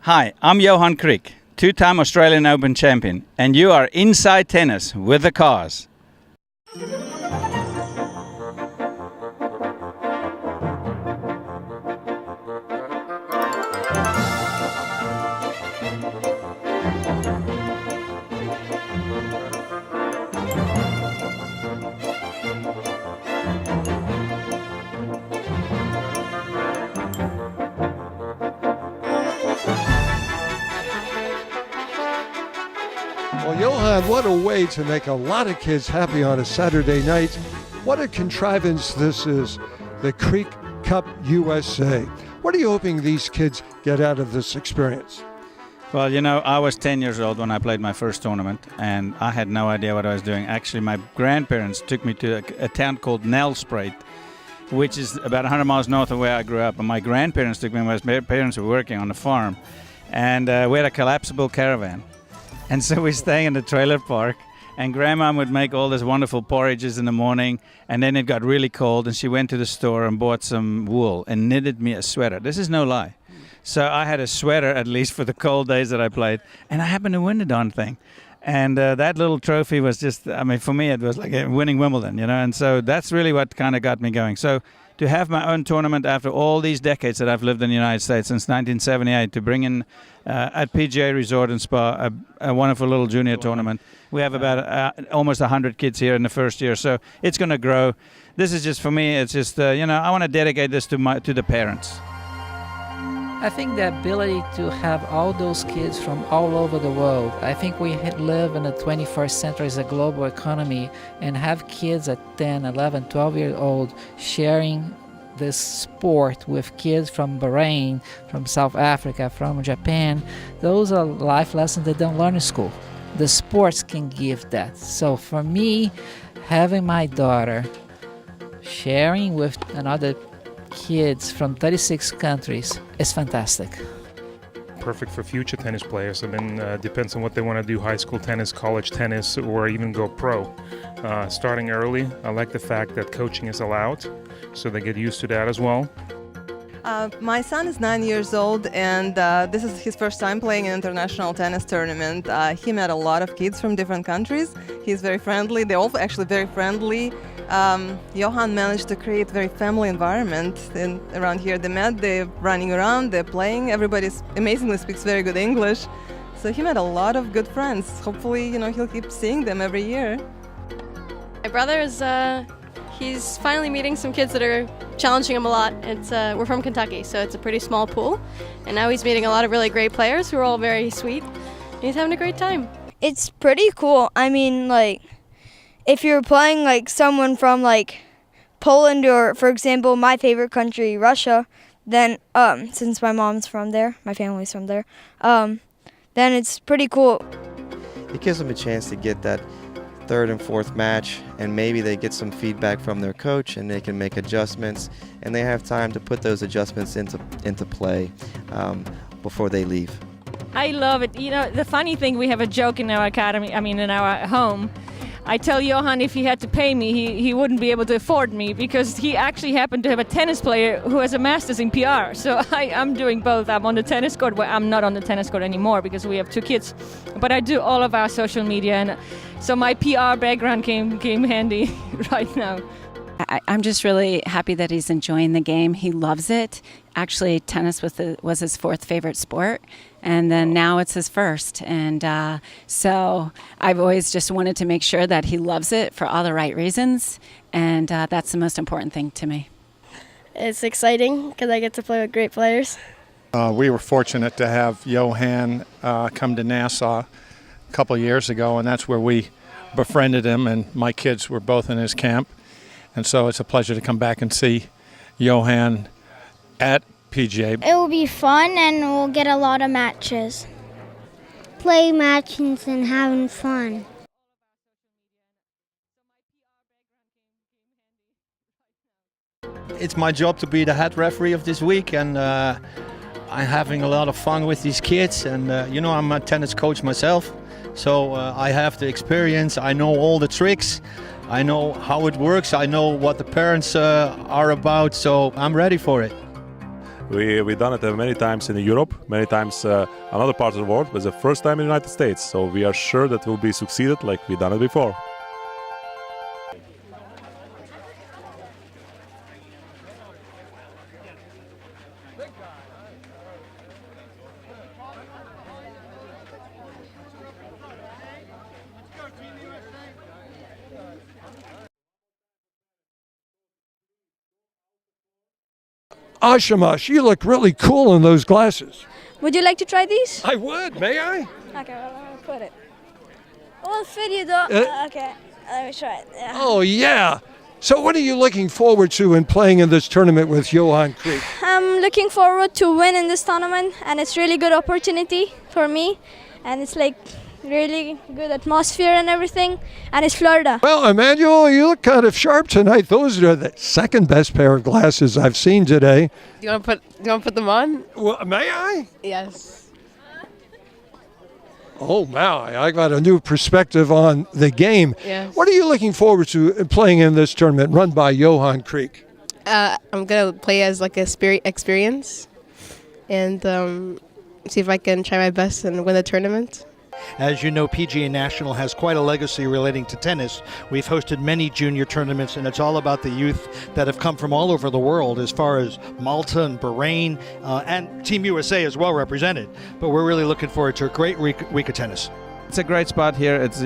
Hi, I'm Johan Kriek, two-time Australian Open champion, and you are Inside Tennis with the Cars. Well, Johan, what a way to make a lot of kids happy on a Saturday night. What a contrivance this is, the Kriek Cup USA. What are you hoping these kids get out of this experience? Well, you know, I was 10 years old when I played my first tournament, and I had no idea what I was doing. Actually, my grandparents took me to a town called Nelspruit, which is about 100 miles north of where I grew up. And my grandparents took me when my parents were working on a farm. And we had a collapsible caravan. And so we're staying in the trailer park, and Grandma would make all these wonderful porridges in the morning, and then it got really cold, and she went to the store and bought some wool and knitted me a sweater. This is no lie. So I had a sweater, at least for the cold days that I played, and I happened to win the darn thing. And that little trophy was just, I mean, for me it was like winning Wimbledon, you know, and so that's really what kind of got me going. So to have my own tournament after all these decades that I've lived in the United States, since 1978, to bring in at PGA Resort and Spa a wonderful little junior tournament. We have about almost 100 kids here in the first year, so it's going to grow. This is just, for me, it's just, you know, I want to dedicate this to the parents. I think the ability to have all those kids from all over the world, I think we live in the 21st century as a global economy, and have kids at 10, 11, 12 years old sharing this sport with kids from Bahrain, from South Africa, from Japan. Those are life lessons they don't learn in school. The sports can give that. So for me, having my daughter sharing with another kids from 36 countries is fantastic. Perfect for future tennis players. I mean, depends on what they want to do, high school tennis, college tennis, or even go pro. Starting early, I like the fact that coaching is allowed, so they get used to that as well. My son is 9 years old, and this is his first time playing an international tennis tournament. He met a lot of kids from different countries. He's very friendly. They're all actually very friendly. Johan managed to create a very family environment around here. They met, they're running around, they're playing. Everybody amazingly speaks very good English. So he met a lot of good friends. Hopefully, you know, he'll keep seeing them every year. My brother is, he's finally meeting some kids that are challenging him a lot. We're from Kentucky, so it's a pretty small pool. And now he's meeting a lot of really great players who are all very sweet. And he's having a great time. It's pretty cool. I mean, like, if you're playing like someone from like Poland or, for example, my favorite country, Russia, then since my mom's from there, my family's from there, then it's pretty cool. It gives them a chance to get that third and fourth match, and maybe they get some feedback from their coach and they can make adjustments, and they have time to put those adjustments into play before they leave. I love it. You know, the funny thing, we have a joke in our academy, in our home. I tell Johan if he had to pay me, he wouldn't be able to afford me, because he actually happened to have a tennis player who has a master's in PR. So I'm doing both. I'm on the tennis court. Well, I'm not on the tennis court anymore because we have two kids. But I do all of our social media, and so my PR background came handy right now. I'm just really happy that he's enjoying the game. He loves it. Actually, tennis was his fourth favorite sport, and then now it's his first. And so I've always just wanted to make sure that he loves it for all the right reasons, and that's the most important thing to me. It's exciting because I get to play with great players. We were fortunate to have Johan come to Nassau a couple of years ago, and that's where we befriended him, and my kids were both in his camp. And so it's a pleasure to come back and see Johan at PGA. It will be fun, and we'll get a lot of matches. Play matches and having fun. It's my job to be the head referee of this week, and I'm having a lot of fun with these kids. And you know, I'm a tennis coach myself, so I have the experience. I know all the tricks. I know how it works. I know what the parents are about, so I'm ready for it. We done it many times in Europe, many times another parts of the world, but it's the first time in the United States. So we are sure that we'll be succeeded like we done it before. Ashamash, you look really cool in those glasses. Would you like to try these? I would, may I? Okay, well, I'm gonna put it. Well, fit you though. Okay, let me try it. Yeah. Oh, yeah. So what are you looking forward to in playing in this tournament with Johan Kriek? I'm looking forward to win in this tournament, and it's really good opportunity for me, and it's like really good atmosphere and everything, and it's Florida. Well, Emmanuel, you look kind of sharp tonight. Those are the second best pair of glasses I've seen today. Do you want to put them on? Well, may I? Yes. Oh, my, I got a new perspective on the game. Yes. What are you looking forward to in playing in this tournament run by Johan Kriek? I'm going to play as like a spirit experience and see if I can try my best and win the tournament. As you know, PGA National has quite a legacy relating to tennis. We've hosted many junior tournaments, and it's all about the youth that have come from all over the world, as far as Malta and Bahrain, and Team USA is well represented. But we're really looking forward to a great week of tennis. It's a great spot here. It's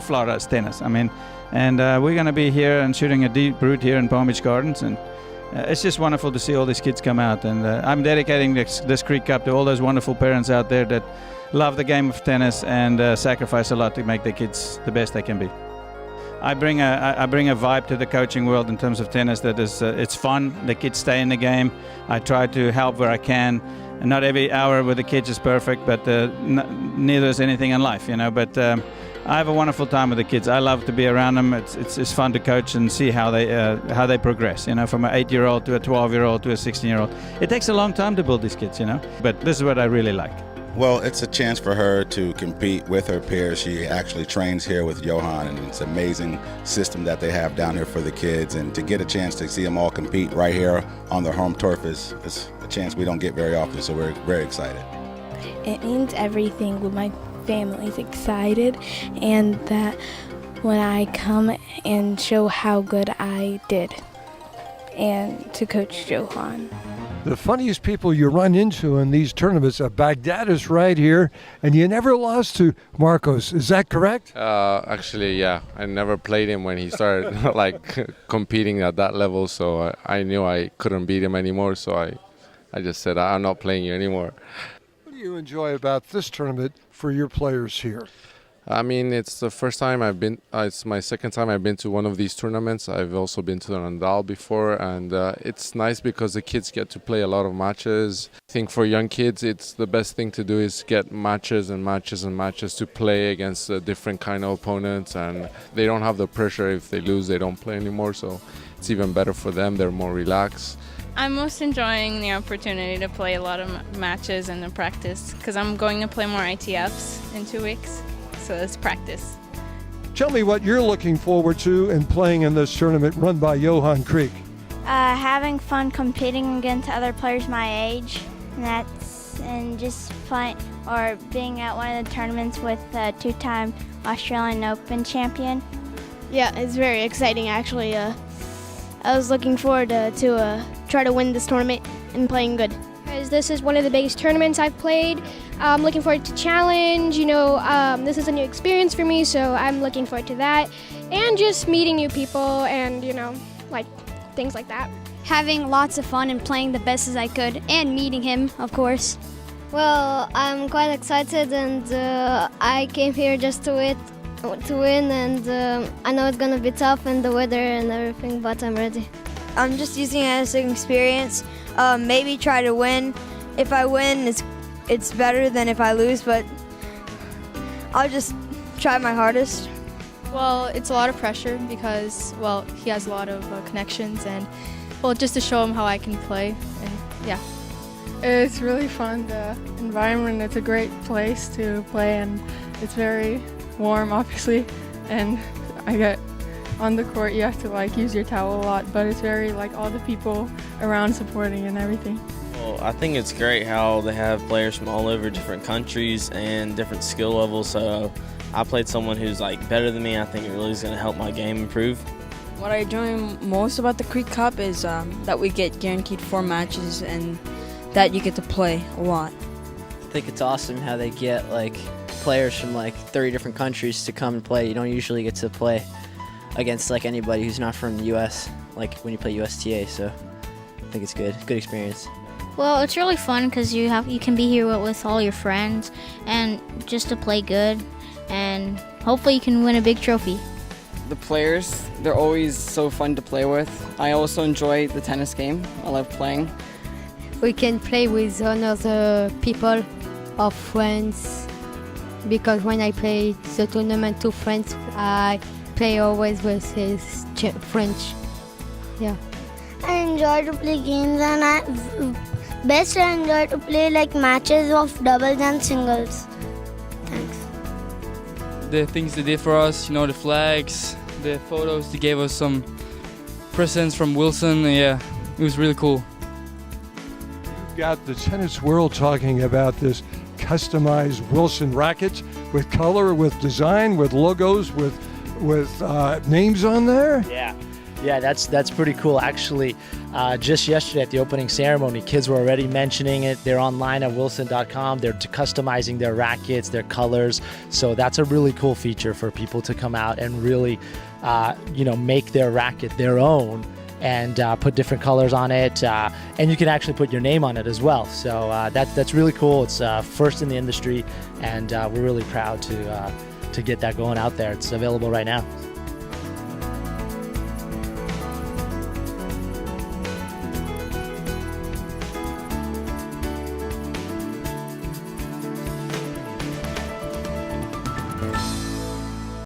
Florida, it's tennis. I mean, and we're going to be here and shooting a deep root here in Palm Beach Gardens, and it's just wonderful to see all these kids come out. And I'm dedicating this Kriek Cup to all those wonderful parents out there that love the game of tennis and sacrifice a lot to make their kids the best they can be. I bring a vibe to the coaching world in terms of tennis that is it's fun. The kids stay in the game. I try to help where I can. And not every hour with the kids is perfect, but neither is anything in life, you know. But I have a wonderful time with the kids. I love to be around them. It's fun to coach and see how they progress, you know, from an 8-year-old to a 12-year-old to a 16-year-old. It takes a long time to build these kids, you know. But this is what I really like. Well, it's a chance for her to compete with her peers. She actually trains here with Johan, and it's an amazing system that they have down here for the kids. And to get a chance to see them all compete right here on their home turf is a chance we don't get very often, so we're very excited. It means everything when my family's excited, and that when I come and show how good I did, and to Coach Johan. The funniest people you run into in these tournaments, Baghdad is right here, and you never lost to Marcos. Is that correct? Actually, yeah. I never played him when he started competing at that level, so I knew I couldn't beat him anymore, so I just said, I'm not playing you anymore. What do you enjoy about this tournament for your players here? I mean, it's the first time I've been, it's my second time I've been to one of these tournaments. I've also been to the Randall before, and it's nice because the kids get to play a lot of matches. I think for young kids, it's the best thing to do is get matches and matches and matches to play against different kind of opponents, and they don't have the pressure. If they lose, they don't play anymore, so it's even better for them. They're more relaxed. I'm most enjoying the opportunity to play a lot of matches and to practice because I'm going to play more ITFs in 2 weeks. So it's practice. Tell me what you're looking forward to in playing in this tournament run by Johan Kriek. Having fun competing against other players my age, and just playing or being at one of the tournaments with a 2-time Australian Open champion. Yeah, it's very exciting actually. I was looking forward to try to win this tournament and playing good. This is one of the biggest tournaments I've played. I'm looking forward to challenge, this is a new experience for me, so I'm looking forward to that. And just meeting new people and, things like that. Having lots of fun and playing the best as I could, and meeting him, of course. Well, I'm quite excited, and I came here just to win, and I know it's gonna be tough and the weather and everything, but I'm ready. I'm just using it as an experience. Maybe try to win. If I win, it's better than if I lose, but I'll just try my hardest. Well, it's a lot of pressure because, he has a lot of connections, and, just to show him how I can play, and yeah. It's really fun, the environment. It's a great place to play, and it's very warm, obviously, and on the court you have to use your towel a lot, but it's very all the people around supporting and everything. Well, I think it's great how they have players from all over different countries and different skill levels. So I played someone who's like better than me. I think it really is going to help my game improve. What I enjoy most about the Kriek Cup is that we get guaranteed 4 matches and that you get to play a lot. I think it's awesome how they get like players from like 30 different countries to come and play. You don't usually get to play against like anybody who's not from the U.S. like when you play USTA. So I think it's good experience. Well, it's really fun because you can be here with all your friends and just to play good, and hopefully you can win a big trophy. The players, they're always so fun to play with. I also enjoy the tennis game. I love playing. We can play with other people or friends, because when I play the tournament to friends, I play always with his French. Yeah. I enjoy to play games, and I enjoy to play like matches of doubles and singles. Thanks. The things they did for us, the flags, the photos, they gave us some presents from Wilson. Yeah, it was really cool. You've got the tennis world talking about this customized Wilson rackets with color, with design, with logos, with names on there. Yeah, that's pretty cool. Actually, just yesterday at the opening ceremony, kids were already mentioning it. They're online at wilson.com. They're customizing their rackets, their colors. So that's a really cool feature for people to come out and really, make their racket their own and put different colors on it. And you can actually put your name on it as well. So that's really cool. It's first in the industry, and we're really proud to get that going out there. It's available right now.